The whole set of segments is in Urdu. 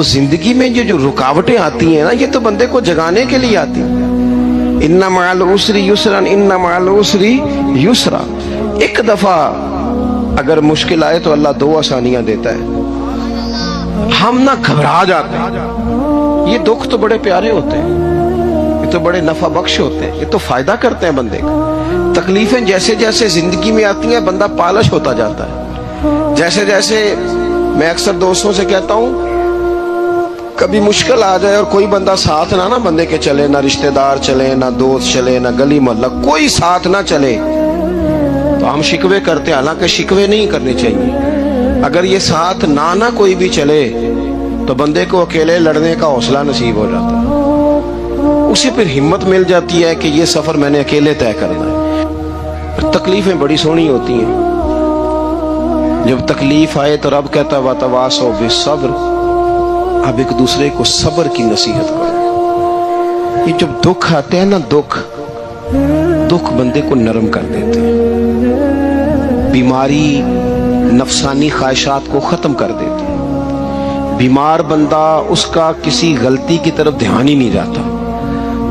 تو زندگی میں یہ جو رکاوٹیں آتی ہیں نا، یہ تو بندے کو جگانے کے لیے آتی ہیں۔ اِنَّ مَعَ الْعُسْرِ يُسْرًا اِنَّ مَعَ الْعُسْرِ يُسْرًا۔ ایک دفعہ اگر مشکل آئے تو اللہ 2 آسانیاں دیتا ہے، ہم نہ گھبرا جاتے ہیں۔ یہ دکھ تو بڑے پیارے ہوتے ہیں، یہ تو بڑے نفع بخش ہوتے ہیں، یہ تو فائدہ کرتے ہیں بندے کا۔ تکلیفیں جیسے جیسے زندگی میں آتی ہیں بندہ پالش ہوتا جاتا ہے۔ جیسے جیسے میں اکثر دوستوں سے کہتا ہوں، کبھی مشکل آ جائے اور کوئی بندہ ساتھ نہ بندے کے چلے، نہ رشتہ دار چلے، نہ دوست چلے، نہ گلی محلہ، کوئی ساتھ نہ چلے تو ہم شکوے کرتے ہیں، حالانکہ شکوے نہیں کرنے چاہیے۔ اگر یہ ساتھ نہ کوئی بھی چلے تو بندے کو اکیلے لڑنے کا حوصلہ نصیب ہو جاتا ہے، اسے پھر ہمت مل جاتی ہے کہ یہ سفر میں نے اکیلے طے کرنا ہے۔ پھر تکلیفیں بڑی سونی ہوتی ہیں، جب تکلیف آئے تو رب کہتا ہے وَتَوَاصَوْا بِالصَّبْرِ، اب ایک دوسرے کو صبر کی نصیحت کرو۔ یہ جب دکھ آتے ہیں نا، دکھ بندے کو نرم کر دیتے ہیں، بیماری نفسانی خواہشات کو ختم کر دیتی ہے۔ بیمار بندہ، اس کا کسی غلطی کی طرف دھیان ہی نہیں جاتا،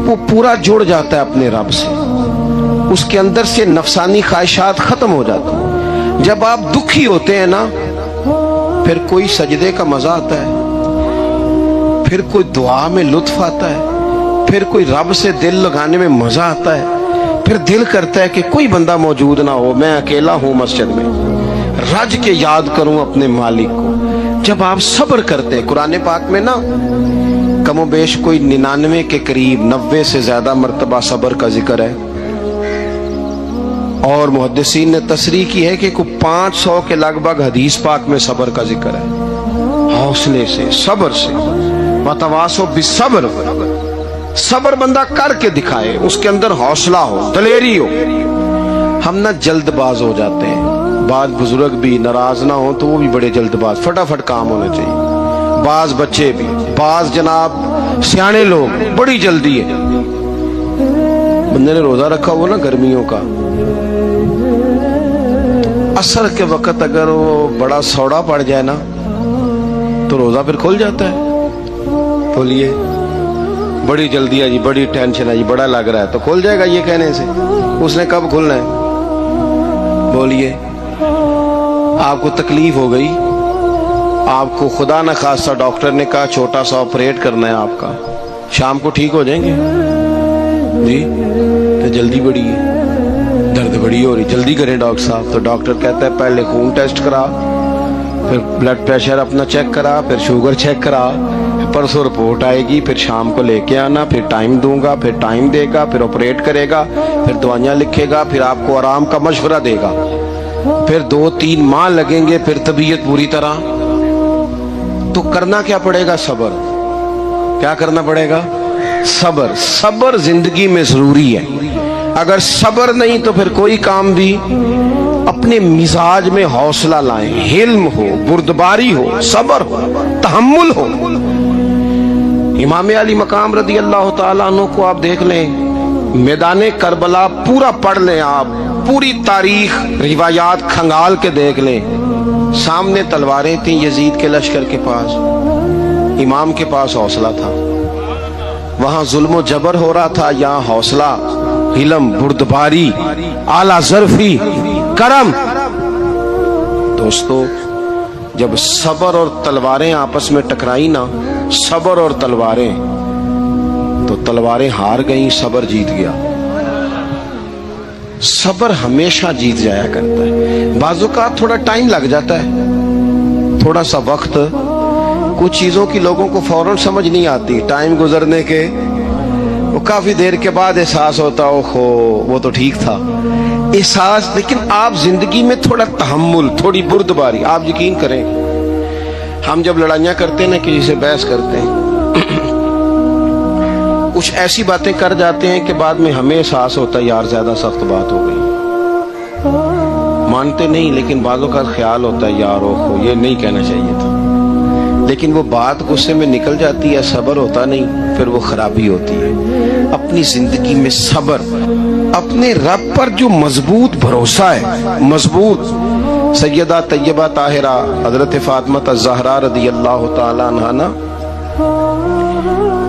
وہ پورا جڑ جاتا ہے اپنے رب سے، اس کے اندر سے نفسانی خواہشات ختم ہو جاتی ہیں۔ جب آپ دکھی ہوتے ہیں نا، پھر کوئی سجدے کا مزہ آتا ہے، پھر کوئی دعا میں لطف آتا ہے، پھر کوئی رب سے دل لگانے میں مزہ آتا ہے، پھر دل کرتا ہے کہ کوئی بندہ موجود نہ ہو، میں اکیلا ہوں مسجد میں، رج کے یاد کروں اپنے مالک کو۔ جب آپ صبر کرتے ہیں، قرآن پاک میں نا کم و بیش کوئی 99 کے قریب 90 سے زیادہ مرتبہ صبر کا ذکر ہے، اور محدثین نے تصریح کی ہے کہ کوئی 500 کے لگ بھگ حدیث پاک میں صبر کا ذکر ہے۔ حوصلے سے، صبر سے، وَتَوَاصَوْا بِالصَّبْرِ، صبر بندہ کر کے دکھائے، اس کے اندر حوصلہ ہو، دلیری ہو۔ ہم نہ جلد باز ہو جاتے ہیں، بعض بزرگ بھی ناراض نہ ہوں تو وہ بھی بڑے جلد باز، فٹافٹ کام ہونا چاہیے۔ بعض بچے بھی، بعض جناب سیانے لوگ، بڑی جلدی ہے۔ بندے نے روزہ رکھا ہوا نا گرمیوں کا، عصر کے وقت اگر وہ بڑا سوڑا پڑ جائے نا تو روزہ پھر کھل جاتا ہے۔ بولیے، بڑی جلدی ہے جی، بڑی ٹینشن ہے جی، بڑا لگ رہا ہے، تو کھل جائے گا یہ کہنے سے؟ اس نے کب کھلنا ہے؟ بولیے، آپ کو تکلیف ہو گئی، آپ کو خدا نہ خواستہ ڈاکٹر نے کہا چھوٹا سا آپریٹ کرنا ہے آپ کا، شام کو ٹھیک ہو جائیں گے جی؟ تو جلدی بڑی ہے، درد بڑی ہو رہی، جلدی کریں ڈاکٹر صاحب۔ تو ڈاکٹر کہتا ہے پہلے خون ٹیسٹ کرا، پھر بلڈ پریشر اپنا چیک کرا، پھر شوگر چیک کرا، پرسوں رپورٹ آئے گی، پھر شام کو لے کے آنا، پھر ٹائم دوں گا، پھر ٹائم دے گا، پھر آپریٹ کرے گا، پھر دوائیاں لکھے گا، پھر آپ کو آرام کا مشورہ دے گا، پھر 2-3 ماہ لگیں گے، پھر طبیعت پوری طرح۔ تو کرنا کیا پڑے گا؟ صبر۔ کیا کرنا پڑے گا؟ صبر۔ صبر زندگی میں ضروری ہے۔ اگر صبر نہیں تو پھر کوئی کام بھی، اپنے مزاج میں حوصلہ لائیں، حلم ہو، بردباری ہو، صبر ہو، تحمل ہو۔ امام علی مقام رضی اللہ تعالیٰ عنہ کو آپ دیکھ لیں، میدان کربلا پورا پڑھ لیں، آپ پوری تاریخ روایات کھنگال کے دیکھ لیں، سامنے تلواریں تھیں یزید کے لشکر کے پاس، امام کے پاس حوصلہ تھا۔ وہاں ظلم و جبر ہو رہا تھا، یہاں حوصلہ، علم، بردباری، اعلیٰ ظرفی، کرم۔ دوستو، جب صبر اور تلواریں آپس میں ٹکرائی نا، صبر اور تلواریں، تو تلواریں ہار گئیں، صبر جیت گیا۔ صبر ہمیشہ جیت جایا کرتا ہے۔ بعض اوقات تھوڑا ٹائم لگ جاتا ہے، تھوڑا سا وقت، کچھ چیزوں کی لوگوں کو فوراً سمجھ نہیں آتی، ٹائم گزرنے کے وہ کافی دیر کے بعد احساس ہوتا ہے اوہو وہ تو ٹھیک تھا، احساس۔ لیکن آپ زندگی میں تھوڑا تحمل، تھوڑی بردباری، آپ یقین کریں، ہم جب لڑائیاں کرتے ہیں نا، کسی سے بحث کرتے ہیں، کچھ ایسی باتیں کر جاتے ہیں کہ بعد میں ہمیں احساس ہوتا ہے یار زیادہ سخت بات ہو گئی، مانتے نہیں، لیکن بعضوں کا خیال ہوتا ہے یار اوہو یہ نہیں کہنا چاہیے تھا، لیکن وہ بات غصے میں نکل جاتی ہے، صبر ہوتا نہیں، پھر وہ خرابی ہوتی ہے۔ اپنی زندگی میں صبر، اپنے رب پر جو مضبوط بھروسہ ہے، مضبوط۔ سیدہ طیبہ طاہرہ حضرت فاطمہ الزہرا رضی اللہ تعالی عنہا نا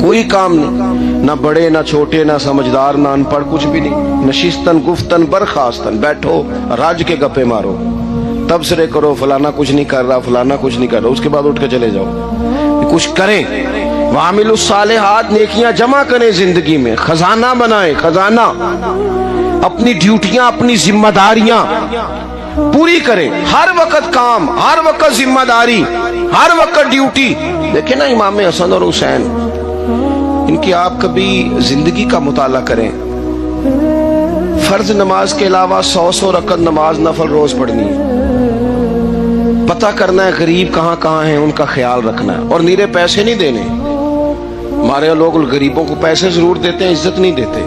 کوئی کام نہیں، نہ بڑے نہ چھوٹے نہ سمجھدار نہ ان پڑھ، کچھ بھی نہیں. نشستن گفتن برخاستن، بیٹھو راج کے گپے مارو، تبصرے کرو فلانا کچھ نہیں کر رہا، فلانا کچھ نہیں کر رہا، اس کے بعد اٹھ کے چلے جاؤ. کچھ کریں. وعملوا الصالحات، نیکیاں جمع کریں زندگی میں، خزانہ بنائیں، خزانہ. اپنی ڈیوٹیاں اپنی ذمہ داریاں پوری کریں. ہر وقت کام، ہر وقت ذمہ داری، ہر وقت ڈیوٹی. دیکھیں نا امام حسن اور حسین، ان کی آپ کبھی زندگی کا مطالعہ کریں. فرض نماز کے علاوہ 100 رکعت نماز نفل روز پڑھنی ہے. پتہ کرنا ہے غریب کہاں کہاں ہیں، ان کا خیال رکھنا ہے. اور نیرے پیسے نہیں دینے. ہمارے لوگ غریبوں کو پیسے ضرور دیتے ہیں، عزت نہیں دیتے.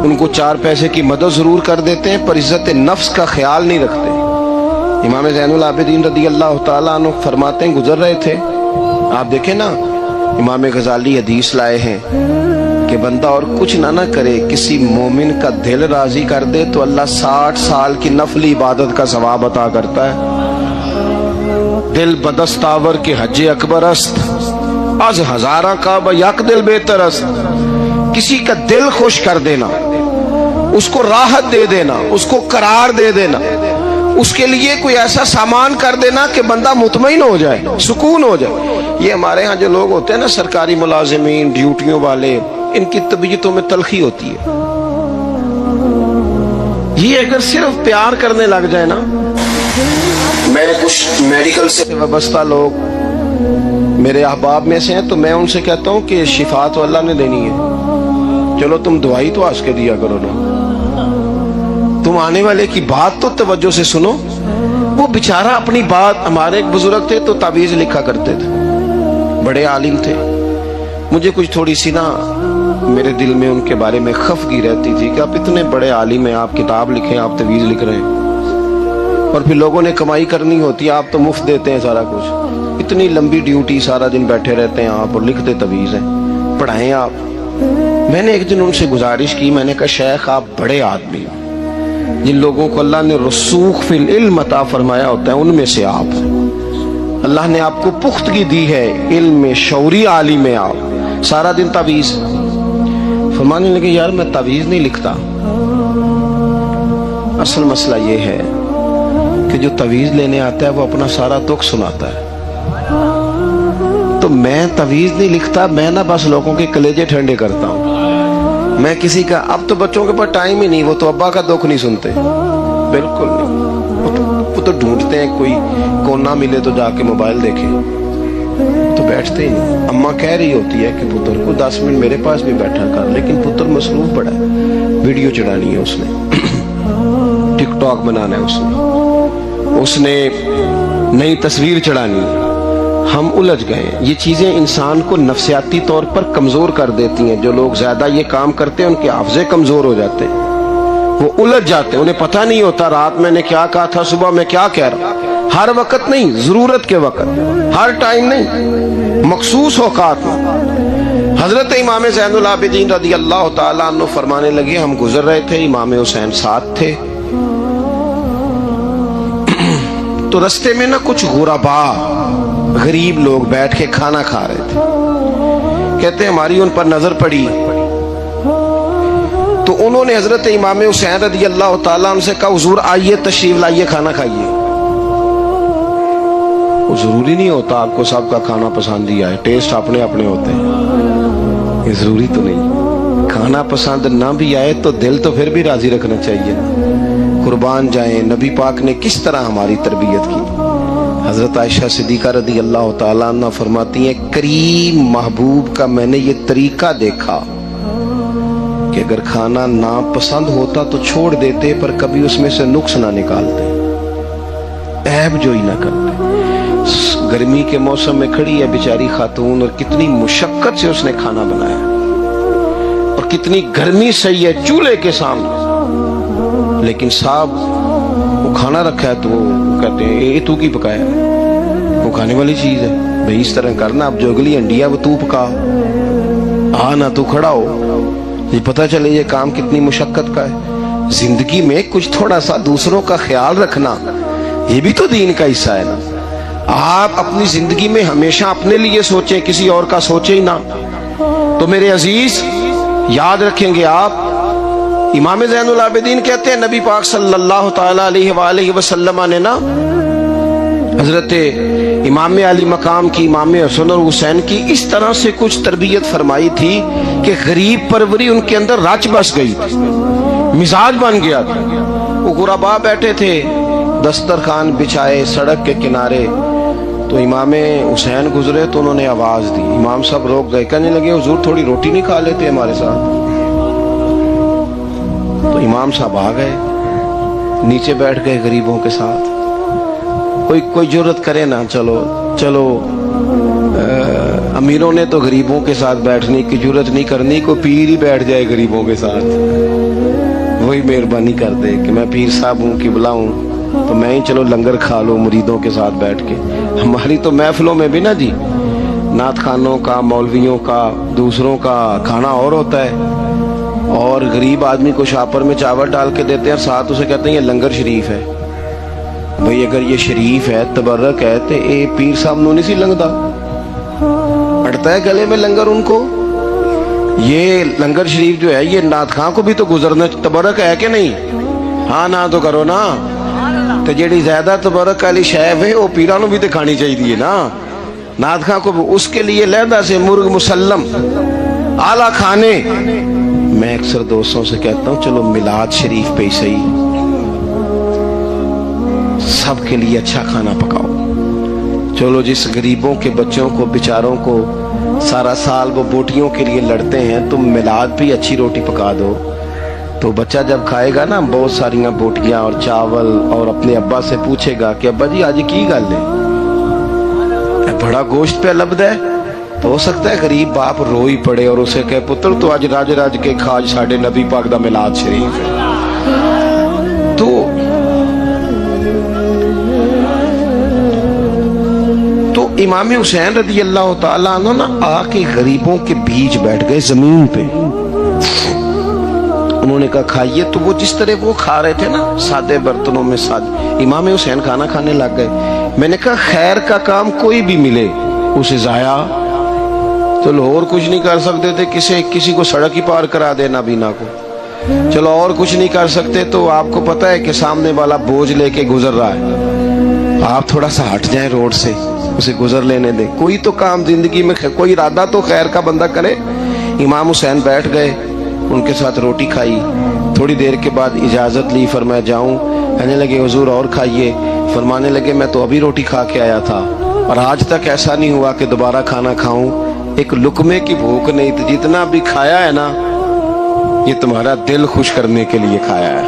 ان کو 4 پیسے کی مدد ضرور کر دیتے ہیں، پر عزت نفس کا خیال نہیں رکھتے. امام زین العابدین رضی اللہ تعالیٰ عنہ فرماتے ہیں، گزر رہے تھے، آپ دیکھیں نا، امام غزالی حدیث لائے ہیں کہ بندہ اور کچھ نہ کرے، کسی مومن کا دل راضی کر دے تو اللہ 60 سال کی نفلی عبادت کا ثواب عطا کرتا ہے. دل بدستاور کے حج اکبر است، از ہزارہ کعبہ یک دل بہتر است. کسی کا دل خوش کر دینا، اس کو راحت دے دینا، اس کو قرار دے دینا، اس کے لیے کوئی ایسا سامان کر دینا کہ بندہ مطمئن ہو جائے، سکون ہو جائے. یہ ہمارے ہاں جو لوگ ہوتے ہیں نا، سرکاری ملازمین، ڈیوٹیوں والے، ان کی طبیعتوں میں تلخی ہوتی ہے. یہ اگر صرف پیار کرنے لگ جائے نا، میں کچھ میڈیکل سے وابستہ لوگ میرے احباب میں سے ہیں، تو میں ان سے کہتا ہوں کہ شفا تو اللہ نے دینی ہے، چلو تم دوائی تو آج کے دیا کرو نا، تم آنے والے کی بات تو توجہ سے سنو. وہ بیچارہ اپنی بات، ہمارے ایک بزرگ تھے تو تعویذ لکھا کرتے تھے، بڑے عالم تھے. مجھے کچھ تھوڑی سی نا میرے دل میں ان کے بارے میں خفگی رہتی تھی کہ آپ اتنے بڑے عالم ہیں، آپ کتاب لکھیں، آپ تعویذ لکھ رہے ہیں، اور پھر لوگوں نے کمائی کرنی ہوتی ہے، آپ تو مفت دیتے ہیں سارا کچھ. اتنی لمبی ڈیوٹی، سارا دن بیٹھے رہتے ہیں آپ اور لکھتے تعویذ ہیں، پڑھائیں آپ. میں نے ایک دن ان سے گزارش کی، میں نے کہا شیخ آپ بڑے آدمی ہیں، جن لوگوں کو اللہ نے رسوخ فی العلم عطا فرمایا ہوتا ہے ان میں سے آپ ہیں. اللہ نے آپ کو پختگی دی ہے، علم میں شعوری عالم میں آپ، سارا دن تعویذ. فرمانے لگے یار میں تعویذ نہیں لکھتا، اصل مسئلہ یہ ہے کہ جو تعویذ لینے آتا ہے وہ اپنا سارا دکھ سناتا ہے. تو میں تعویذ نہیں لکھتا، میں نہ بس لوگوں کے کلیجے ٹھنڈے کرتا ہوں. میں کسی کا، اب تو بچوں کے پاس ٹائم ہی نہیں، وہ تو ابا کا دکھ نہیں سنتے، بالکل نہیں. وہ تو ڈھونڈتے ہیں کوئی کونا ملے تو جا کے موبائل دیکھیں، تو بیٹھتے ہی نہیں. اماں کہہ رہی ہوتی ہے کہ پتر کو 10 منٹ میرے پاس بھی بیٹھا کر، لیکن پتر مصروف بڑا ہے، ویڈیو چڑھانی ہے اس نے، ٹک ٹاک بنانا ہے اس نے نئی تصویر چڑھانی ہے. ہم الجھ گئے ہیں. یہ چیزیں انسان کو نفسیاتی طور پر کمزور کر دیتی ہیں. جو لوگ زیادہ یہ کام کرتے ہیں ان کے حافظے کمزور ہو جاتے ہیں، وہ الجھ جاتے ہیں، انہیں پتہ نہیں ہوتا رات میں نے کیا کہا تھا، صبح میں کیا کہہ رہا. ہر وقت نہیں، ضرورت کے وقت، ہر ٹائم نہیں، مخصوص اوقات میں. حضرت امام زین العابدین رضی اللہ تعالیٰ عنہ فرمانے لگے، ہم گزر رہے تھے، امام حسین ساتھ تھے، تو رستے میں نا کچھ غربا، غریب لوگ بیٹھ کے کھانا کھا رہے تھے. کہتے ہیں ہماری ان پر نظر پڑی تو انہوں نے حضرت امام حسین رضی اللہ تعالیٰ عنہ سے کہا حضور آئیے، تشریف لائیے، کھانا کھائیے. وہ ضروری نہیں ہوتا آپ کو سب کا کھانا پسند ہی آئے، ٹیسٹ اپنے اپنے ہوتے ہیں، یہ ضروری تو نہیں. کھانا پسند نہ بھی آئے تو دل تو پھر بھی راضی رکھنا چاہیے. قربان جائیں، نبی پاک نے کس طرح ہماری تربیت کی. حضرت عائشہ صدیقہ رضی اللہ تعالیٰ عنہ فرماتی ہیں، کریم محبوب کا میں نے یہ طریقہ دیکھا کہ اگر کھانا نہ پسند ہوتا تو چھوڑ دیتے، پر کبھی اس میں سے نقص نہ نکالتے، عیب جوئی نہ کرتے. گرمی کے موسم میں کھڑی ہے بیچاری خاتون، اور کتنی مشقت سے اس نے کھانا بنایا، اور کتنی گرمی سہی ہے چولہے کے سامنے، لیکن صاحب وہ کھانا رکھا ہے تو وہ کہتے ہیں یہ تو کی پکایا، وہ کھانے والی چیز ہے بھئی، اس طرح کرنا. اب جو اگلی انڈی ہے وہ تو پکا، نہ تو کھڑا ہو، یہ پتہ چلے یہ کام کتنی مشقت کا ہے. زندگی میں کچھ تھوڑا سا دوسروں کا خیال رکھنا یہ بھی تو دین کا حصہ ہے نا. آپ اپنی زندگی میں ہمیشہ اپنے لیے سوچیں، کسی اور کا سوچیں ہی نہ. تو میرے عزیز یاد رکھیں گے آپ، امام زین العابدین کہتے ہیں نبی پاک صلی اللہ تعالی علیہ وآلہ وسلم نے نا حضرت امام علی مقام کی، امام حسن اور حسین کی اس طرح سے کچھ تربیت فرمائی تھی کہ غریب پروری ان کے اندر رچ بس گئی تھی، مزاج بن گیا تھا. وہ غربا بیٹھے تھے دسترخوان بچھائے سڑک کے کنارے، تو امام حسین گزرے تو انہوں نے آواز دی، امام صاحب روک گئے، کہنے لگے حضور تھوڑی روٹی نہیں کھا لیتے ہمارے ساتھ؟ تو امام صاحب آ گئے، نیچے بیٹھ گئے غریبوں کے ساتھ. کوئی جرت کرے نا، چلو امیروں نے تو غریبوں کے ساتھ بیٹھنے کی جرت نہیں کرنی، کوئی پیر ہی بیٹھ جائے غریبوں کے ساتھ، وہی مہربانی کر دے کہ میں پیر صاحب ہوں قبلہ ہوں تو میں ہی چلو لنگر کھا لو مریدوں کے ساتھ بیٹھ کے. ہماری تو محفلوں میں بھی نا جی نعت خانوں کا، مولویوں کا، دوسروں کا کھانا اور ہوتا ہے، اور غریب آدمی کو شاپر میں چاول ڈال کے دیتے ہیں، ساتھ اسے کہتے ہیں یہ لنگر شریف ہے. بھئی اگر یہ شریف ہے، تبرک ہے، تو اے پیر صاحب نو نہیں سی لنگدا، پڑتا ہے گلے میں لنگر ان کو. یہ لنگر شریف جو ہے یہ نعت خاں کو بھی تو گزرنا تبرک ہے کہ نہیں؟ ہاں نہ تو کرو نا. تو جیڑی زیادہ تبرک والی شیف ہے وہ پیران نو بھی تو کھانی چاہیے نا. نعت خاں کو اس کے لیے لہدا سے مرغ مسلم اعلیٰ کھانے. میں اکثر دوستوں سے کہتا ہوں چلو میلاد شریف پہ ہی صحیح سب کے لیے اچھا کھانا پکاؤ. چلو جس غریبوں کے بچوں کو بیچاروں کو سارا سال وہ بوٹیوں کے لیے لڑتے ہیں، تم میلاد بھی اچھی روٹی پکا دو تو بچہ جب کھائے گا نا بہت ساریاں بوٹیاں اور چاول، اور اپنے ابا سے پوچھے گا کہ ابا جی آج کی گل ہے، بڑا گوشت پہ لبد ہے. تو ہو سکتا ہے غریب باپ رو ہی پڑے اور اسے کہے پتر تو آج راج راج کے کھاج ساڑھے نبی پاک دا میلاد شریف ہے. تو امام حسین رضی اللہ تعالیٰ عنہ نا آ کے غریبوں کے بیچ بیٹھ گئے زمین پہ. انہوں نے کہا کھائیے. تو وہ جس طرح وہ کھا رہے تھے نا سادے برتنوں میں سادے، امام حسین کھانا کھانے لگ گئے. میں نے کہا خیر کا کام کوئی بھی ملے اسے ضائع، چلو اور کچھ نہیں کر سکتے تھے، کسی کو سڑک ہی پار کرا دینا بینا کو، چلو اور کچھ نہیں کر سکتے تو آپ کو پتا ہے کہ سامنے والا بوجھ لے کے گزر رہا ہے، آپ تھوڑا سا ہٹ جائیں روڈ سے، اسے گزر لینے دیں. کوئی تو کام زندگی میں کوئی ارادہ تو خیر کا بندہ کرے. امام حسین بیٹھ گئے، ان کے ساتھ روٹی کھائی. تھوڑی دیر کے بعد اجازت لی، فرمایا جاؤں؟ کہنے لگے حضور اور کھائیے. فرمانے لگے میں تو ابھی روٹی کھا کے آیا تھا اور آج تک ایسا نہیں ہوا کہ دوبارہ کھانا کھاؤں. ایک لقمے کی بھوک نہیں تھی، جتنا بھی کھایا ہے نا یہ تمہارا دل خوش کرنے کے لیے کھایا ہے.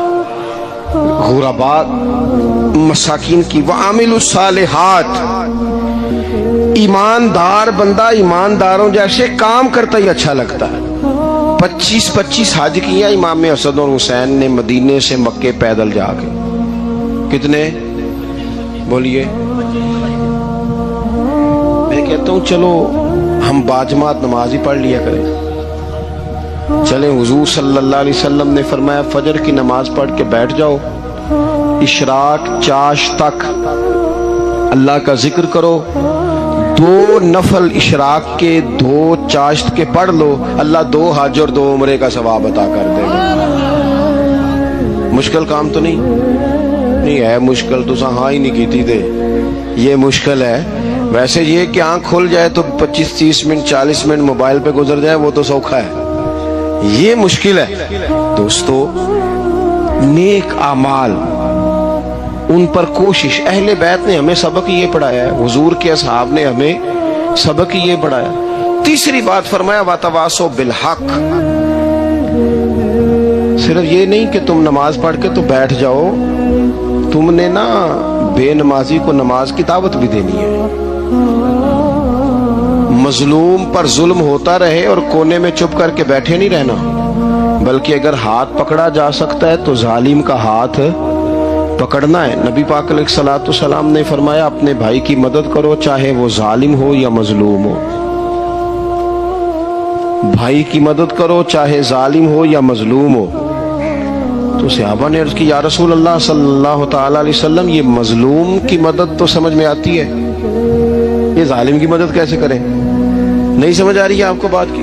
غرباء مساکین کی وعامل الصالحات، ایماندار بندہ ایمانداروں جیسے کام کرتا ہی اچھا لگتا ہے. 25 حج کیا امام حسن اور حسین نے مدینے سے مکے پیدل جا کے. کتنے بولیے؟ میں کہتا ہوں چلو ہم باجماعت نماز ہی پڑھ لیا کریں. چلیں حضور صلی اللہ علیہ وسلم نے فرمایا فجر کی نماز پڑھ کے بیٹھ جاؤ، اشراق چاش تک اللہ کا ذکر کرو، 2 نفل اشراق کے 2 چاشت کے پڑھ لو، اللہ 2 حج اور 2 عمرے کا ثواب عطا کر دے گا. مشکل کام تو نہیں ہے، مشکل تو ہاں ہی نہیں کیتی تھے، یہ مشکل ہے. ویسے یہ کہ آنکھ کھل جائے تو 25-30 منٹ 40 منٹ موبائل پہ گزر جائے وہ تو سوکھا ہے، یہ مشکل ہے. دوستو نیک اعمال ان پر کوشش، اہل بیت نے ہمیں سبق یہ پڑھایا ہے، حضور کے اصحاب نے ہمیں سبق یہ پڑھایا. تیسری بات فرمایا وَتَوَاصَوْا بِالْحَقِّ. صرف یہ نہیں کہ تم نماز پڑھ کے تو بیٹھ جاؤ، تم نے نا بے نمازی کو نماز کی دعوت بھی دینی ہے. مظلوم پر ظلم ہوتا رہے اور کونے میں چپ کر کے بیٹھے نہیں رہنا، بلکہ اگر ہاتھ پکڑا جا سکتا ہے تو ظالم کا ہاتھ پکڑنا ہے. نبی پاک علیہ الصلوۃ والسلام نے فرمایا اپنے بھائی کی مدد کرو چاہے وہ ظالم ہو یا مظلوم ہو. بھائی کی مدد کرو چاہے ظالم ہو یا مظلوم ہو. تو صحابہ نے عرض کی یا رسول اللہ صلی اللہ تعالی علیہ وسلم یہ مظلوم کی مدد تو سمجھ میں آتی ہے، یہ ظالم کی مدد کیسے کریں؟ نہیں سمجھ آ رہی ہے آپ کو بات کی؟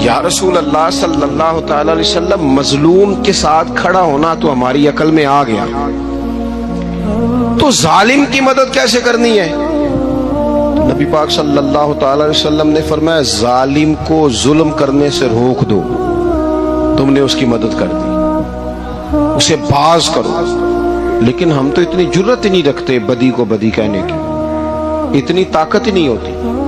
یا رسول اللہ صلی اللہ تعالی علیہ وسلم، مظلوم کے ساتھ کھڑا ہونا تو ہماری عقل میں آ گیا، تو ظالم کی مدد کیسے کرنی ہے؟ نبی پاک صلی اللہ تعالی علیہ وسلم نے فرمایا ظالم کو ظلم کرنے سے روک دو، تم نے اس کی مدد کر دی، اسے باز کرو۔ لیکن ہم تو اتنی جرت ہی نہیں رکھتے بدی کو بدی کہنے کی، اتنی طاقت ہی نہیں ہوتی۔